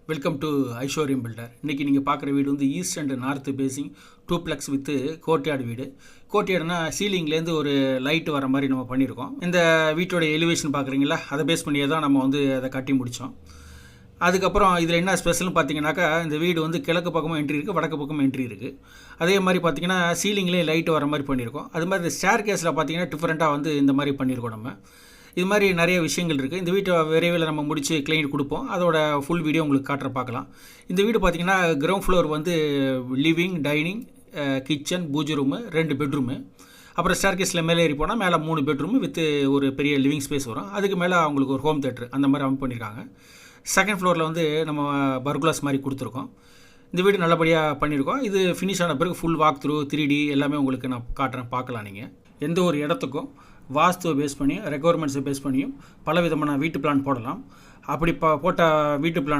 Welcome to ஐஸ்வர்யம் filter. இன்றைக்கி நீங்கள் பார்க்குற வீடு வந்து east and north facing duplex with courtyard வீடு. கோர்ட்யார்டுனா சீலிங்லேருந்து ஒரு லைட்டு வர மாதிரி நம்ம பண்ணியிருக்கோம். இந்த வீட்டோட எலிவேஷன் பார்க்குறீங்களா, அதை பேஸ் பண்ணியே தான் நம்ம வந்து அதை கட்டி முடித்தோம். அதுக்கப்புறம் இதில் என்ன ஸ்பெஷல்னு பார்த்தீங்கன்னாக்கா, இந்த வீடு வந்து கிழக்கு பக்கமும் என்ட்ரி இருக்குது, வடக்கு பக்கமும் என்ட்ரி இருக்குது. அதே மாதிரி பார்த்தீங்கன்னா சீலிங்லேயே லைட்டு வர மாதிரி பண்ணியிருக்கோம். அது மாதிரி இந்த ஸ்டேர் கேஸில் பார்த்தீங்கன்னா டிஃப்ரெண்ட்டாக வந்து இந்த மாதிரி பண்ணியிருக்கோம். நம்ம இது மாதிரி நிறைய விஷயங்கள் இருக்குது. இந்த வீட்டை விரைவில் நம்ம முடித்து கிளைண்ட் கொடுப்போம். அதோட ஃபுல் வீடியோ உங்களுக்கு காட்டுற பார்க்கலாம். இந்த வீடு பார்த்திங்கன்னா கிரவுண்ட் ஃப்ளோர் வந்து லிவிங், டைனிங், கிச்சன், பூஜை ரூமு, 2 பெட்ரூமு. அப்புறம் ஸ்டேர்கேஸில் மேலே ஏறி போனால் மேலே 3 பெட்ரூமு வித் ஒரு பெரிய லிவிங் ஸ்பேஸ் வரும். அதுக்கு மேலே அவங்களுக்கு ஒரு ஹோம் தேட்டர் அந்த மாதிரி அமைப்பு பண்ணியிருக்காங்க. செகண்ட் ஃப்ளோரில் வந்து நம்ம பர்குலாஸ் மாதிரி கொடுத்துருக்கோம். இந்த வீடு நல்லபடியாக பண்ணியிருக்கோம். இது ஃபினிஷ் ஆன பிறகு ஃபுல் வாக் த்ரூ 3D எல்லாமே உங்களுக்கு நான் காட்டுறேன், பார்க்கலாம். நீங்கள் எந்த ஒரு இடத்துக்கும் வாஸ்துவை பேஸ் பண்ணியும் ரெக்குவயர்மெண்ட்ஸை பேஸ் பண்ணியும் பல விதமான வீட்டு பிளான் போடலாம். அப்படி போட்ட வீட்டு பிளான்